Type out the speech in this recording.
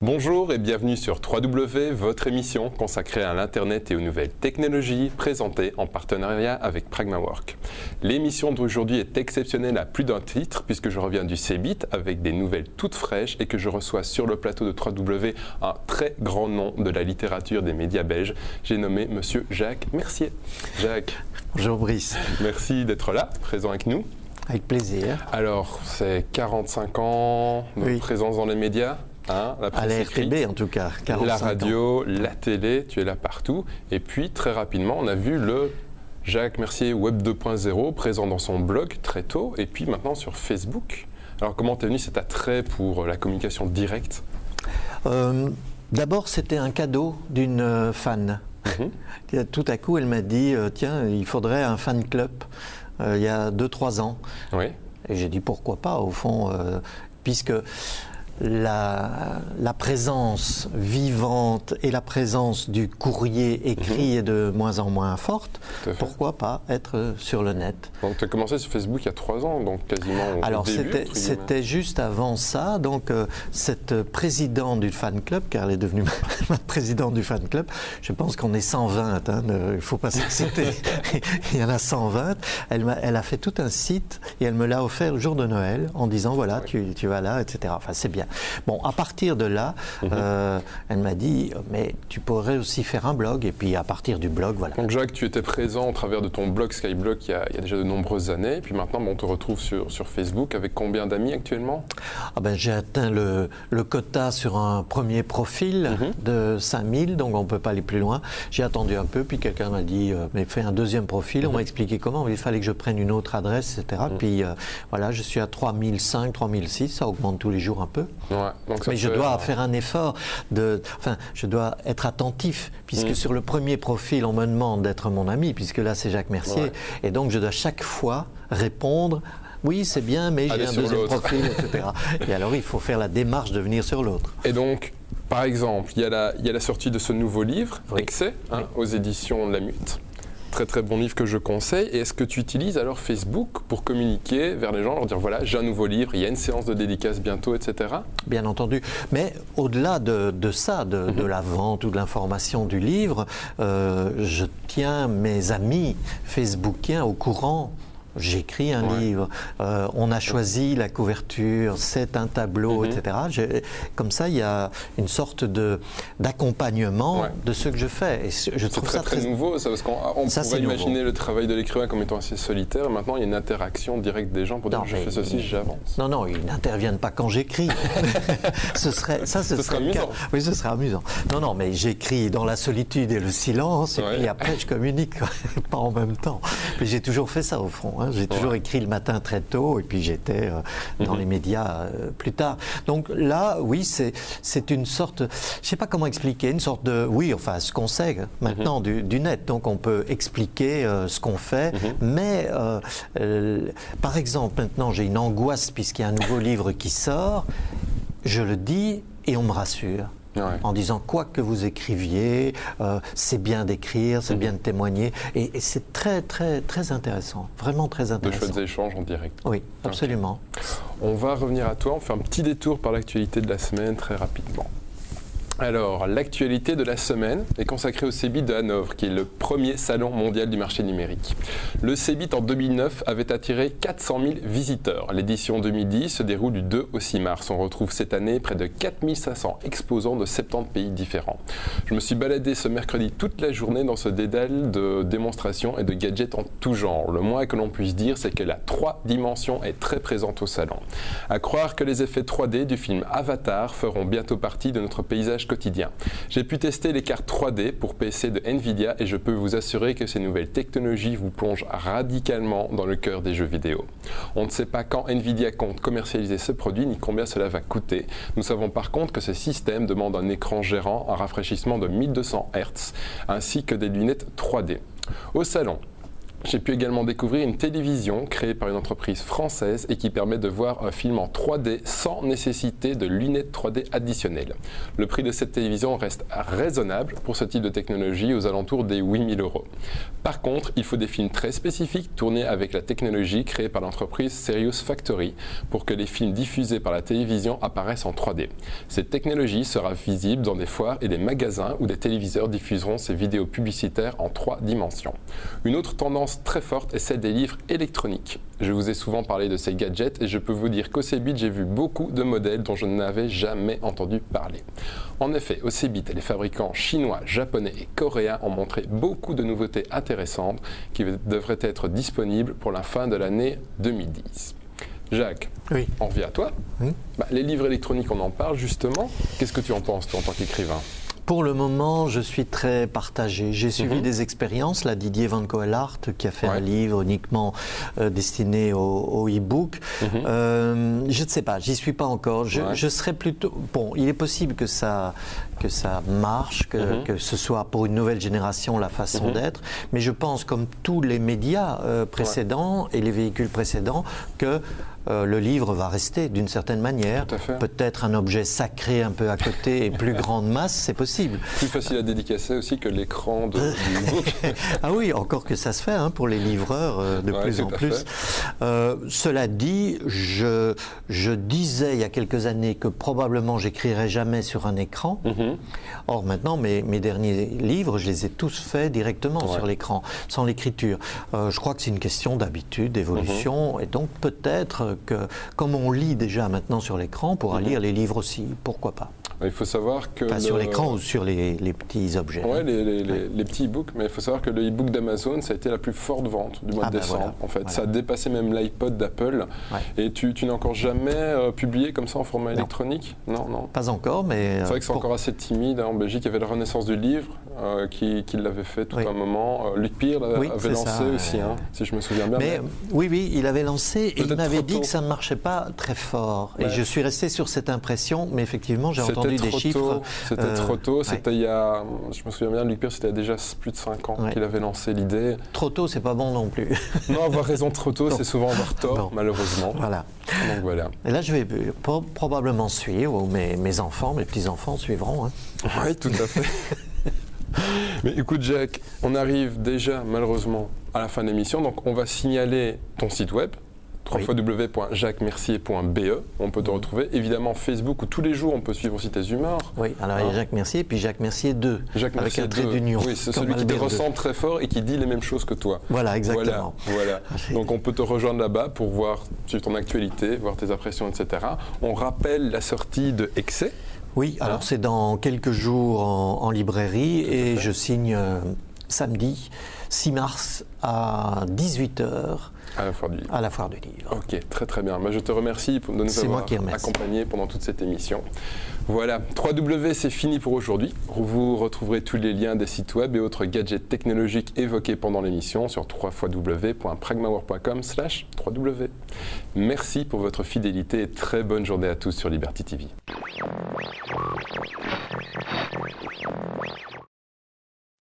Bonjour et bienvenue sur 3W, votre émission consacrée à l'Internet et aux nouvelles technologies, présentée en partenariat avec Pragmawork. L'émission d'aujourd'hui est exceptionnelle à plus d'un titre, puisque je reviens du CeBIT avec des nouvelles toutes fraîches et que je reçois sur le plateau de 3W un très grand nom de la littérature des médias belges. J'ai nommé Monsieur Jacques Mercier. Jacques. Bonjour Brice. Merci d'être là, présent avec nous. Avec plaisir. Alors, c'est 45 ans de présence dans les médias. Hein, à la RTB en tout cas, 45 la radio, ans. La télé, tu es là partout. Et puis très rapidement, on a vu le Jacques Mercier Web 2.0 présent dans son blog très tôt et puis maintenant sur Facebook. Alors comment t'es venu cet attrait pour la communication directe? D'abord c'était un cadeau d'une fan. Tout à coup elle m'a dit tiens il faudrait un fan club il y a 2-3 ans. Oui. Et j'ai dit pourquoi pas au fond puisque la présence vivante et la présence du courrier écrit est de moins en moins forte, pourquoi pas être sur le net. Donc tu as commencé sur Facebook il y a 3 ans, donc quasiment au Alors début. c'était juste avant ça, donc cette présidente du fan club, car elle est devenue ma présidente du fan club, je pense qu'on est 120, hein, il ne faut pas s'exciter, il y en a 120, elle a fait tout un site et elle me l'a offert le jour de Noël en disant voilà tu vas là, etc. Enfin c'est bien. Bon, à partir de là, elle m'a dit, mais tu pourrais aussi faire un blog, et puis à partir du blog, voilà. Donc Jacques, tu étais présent au travers de ton blog Skyblog il y a déjà de nombreuses années, et puis maintenant on te retrouve sur Facebook, avec combien d'amis actuellement? J'ai atteint le quota sur un premier profil de 5000, donc on ne peut pas aller plus loin. J'ai attendu un peu, puis quelqu'un m'a dit, mais fais un deuxième profil, on m'a expliqué comment, il fallait que je prenne une autre adresse, etc. Puis voilà, je suis à 3005, 3006, ça augmente tous les jours un peu. Ouais, donc mais je dois faire un effort, je dois être attentif, puisque sur le premier profil, on me demande d'être mon ami, puisque là c'est Jacques Mercier, et donc je dois chaque fois répondre oui c'est bien, mais j'ai un deuxième profil, etc. Et alors il faut faire la démarche de venir sur l'autre. Et donc, par exemple, il y a la sortie de ce nouveau livre, Excès, aux éditions La Mute. Très très bon livre que je conseille. Et est-ce que tu utilises alors Facebook pour communiquer vers les gens, leur dire voilà j'ai un nouveau livre, il y a une séance de dédicace bientôt, etc. Bien entendu. Mais au-delà de ça, de la vente ou de l'information du livre, je tiens mes amis facebookiens au courant. J'écris un livre, on a choisi la couverture, c'est un tableau, etc. Comme ça, il y a une sorte d'accompagnement de ce que je fais. Et je trouve ça très nouveau, ça, parce qu'on pourrait imaginer le travail de l'écrivain comme étant assez solitaire. Maintenant, il y a une interaction directe des gens pour dire je fais ceci, j'avance. Non, non, ils n'interviennent pas quand j'écris. ce serait amusant. Oui, ce serait amusant. Non, non, mais j'écris dans la solitude et le silence, et puis après, je communique, pas en même temps. Mais j'ai toujours fait ça, au fond. J'ai toujours écrit le matin très tôt et puis j'étais dans les médias plus tard. Donc là, oui, c'est une sorte, je ne sais pas comment expliquer, une sorte de, enfin ce qu'on sait maintenant du net. Donc on peut expliquer ce qu'on fait, mais par exemple maintenant j'ai une angoisse puisqu'il y a un nouveau livre qui sort, je le dis et on me rassure. En disant quoi que vous écriviez, c'est bien d'écrire, c'est bien de témoigner, et c'est très très très intéressant, vraiment très intéressant. De chouettes échanges en direct. Oui, absolument. On va revenir à toi, on fait un petit détour par l'actualité de la semaine très rapidement. Alors, l'actualité de la semaine est consacrée au CeBIT de Hanovre, qui est le premier salon mondial du marché numérique. Le CeBIT en 2009 avait attiré 400 000 visiteurs. L'édition 2010 se déroule du 2 au 6 mars. On retrouve cette année près de 4500 exposants de 70 pays différents. Je me suis baladé ce mercredi toute la journée dans ce dédale de démonstrations et de gadgets en tout genre. Le moins que l'on puisse dire, c'est que la 3 dimensions est très présente au salon. À croire que les effets 3D du film Avatar feront bientôt partie de notre paysage quotidien. J'ai pu tester les cartes 3D pour PC de Nvidia et je peux vous assurer que ces nouvelles technologies vous plongent radicalement dans le cœur des jeux vidéo. On ne sait pas quand Nvidia compte commercialiser ce produit ni combien cela va coûter. Nous savons par contre que ce système demande un écran gérant, un rafraîchissement de 1200 Hz ainsi que des lunettes 3D. Au salon, J'ai pu également découvrir une télévision créée par une entreprise française et qui permet de voir un film en 3D sans nécessité de lunettes 3D additionnelles. Le prix de cette télévision reste raisonnable pour ce type de technologie, aux alentours des 8 000 €. Par contre, il faut des films très spécifiques tournés avec la technologie créée par l'entreprise Serious Factory pour que les films diffusés par la télévision apparaissent en 3D. Cette technologie sera visible dans des foires et des magasins où des téléviseurs diffuseront ces vidéos publicitaires en 3 dimensions. Une autre tendance très forte est celle des livres électroniques. Je vous ai souvent parlé de ces gadgets et je peux vous dire qu'au CeBIT, j'ai vu beaucoup de modèles dont je n'avais jamais entendu parler. En effet, au CeBIT, les fabricants chinois, japonais et coréens ont montré beaucoup de nouveautés intéressantes qui devraient être disponibles pour la fin de l'année 2010. Jacques, oui. On revient à toi. Oui. Les livres électroniques, on en parle justement. Qu'est-ce que tu en penses, toi, en tant qu'écrivain ? Pour le moment, je suis très partagé. J'ai suivi des expériences, là, Didier Van Coelhart, qui a fait un livre uniquement destiné au e-book. Je ne sais pas, j'y suis pas encore. Je serais plutôt... Bon, il est possible que ça marche, que ce soit pour une nouvelle génération la façon d'être, mais je pense, comme tous les médias précédents et les véhicules précédents, que le livre va rester d'une certaine manière. Peut-être un objet sacré un peu à côté et plus grande masse, c'est possible. Plus facile à dédicacer aussi que l'écran du e-book. Ah oui, encore que ça se fait pour les livreurs de plus en plus. Cela dit, je disais il y a quelques années que probablement j'écrirais jamais sur un écran. Or maintenant, mes derniers livres, je les ai tous faits directement sur l'écran, sans l'écriture. Je crois que c'est une question d'habitude, d'évolution, et donc peut-être que, comme on lit déjà maintenant sur l'écran, on pourra lire les livres aussi, pourquoi pas. Il faut savoir que... sur l'écran ou sur les petits objets. Oui, les petits e-books, mais il faut savoir que le e-book d'Amazon, ça a été la plus forte vente du mois de décembre. En fait, ça a dépassé même l'iPod d'Apple. Et tu n'as encore jamais publié comme ça en format électronique ? Non. Pas encore, mais... C'est vrai que c'est encore assez timide. En Belgique, il y avait la Renaissance du livre qui l'avait fait tout un moment. Luc Pierre avait lancé aussi, si je me souviens bien. Mais oui, il avait lancé et il m'avait dit que ça ne marchait pas très fort. Et je suis resté sur cette impression, mais effectivement, j'ai entendu des chiffres. C'était trop tôt. C'était il y a, je me souviens bien, Luc Pierre, c'était déjà plus de 5 ans qu'il avait lancé l'idée. Trop tôt, c'est pas bon non plus. Non, avoir raison trop tôt, c'est souvent avoir tort, malheureusement. Voilà. Donc voilà. Et là, je vais probablement suivre, ou mes enfants, mes petits-enfants suivront. Oui, tout à fait. Mais écoute, Jacques, on arrive déjà, malheureusement, à la fin de l'émission. Donc, on va signaler ton site web. www.jacquesmercier.be. On peut te retrouver évidemment Facebook où tous les jours on peut suivre aussi tes humeurs. Oui, alors il y a Jacques Mercier et puis Jacques Mercier 2, avec un trait d'union. Oui, c'est celui qui te ressemble très fort et qui dit les mêmes choses que toi. Voilà, exactement. Voilà. Donc on peut te rejoindre là-bas pour voir sur ton actualité, voir tes impressions, etc. On rappelle la sortie de Excès. Oui, alors c'est dans quelques jours en librairie et je signe samedi 6 mars à 18 h. À la Foire du Livre. À la Foire du Livre. Ok, très bien. Je te remercie de nous avoir accompagnés pendant toute cette émission. Voilà, 3W, c'est fini pour aujourd'hui. Vous retrouverez tous les liens des sites web et autres gadgets technologiques évoqués pendant l'émission sur www.pragmawork.com/3W. Merci pour votre fidélité et très bonne journée à tous sur Liberty TV.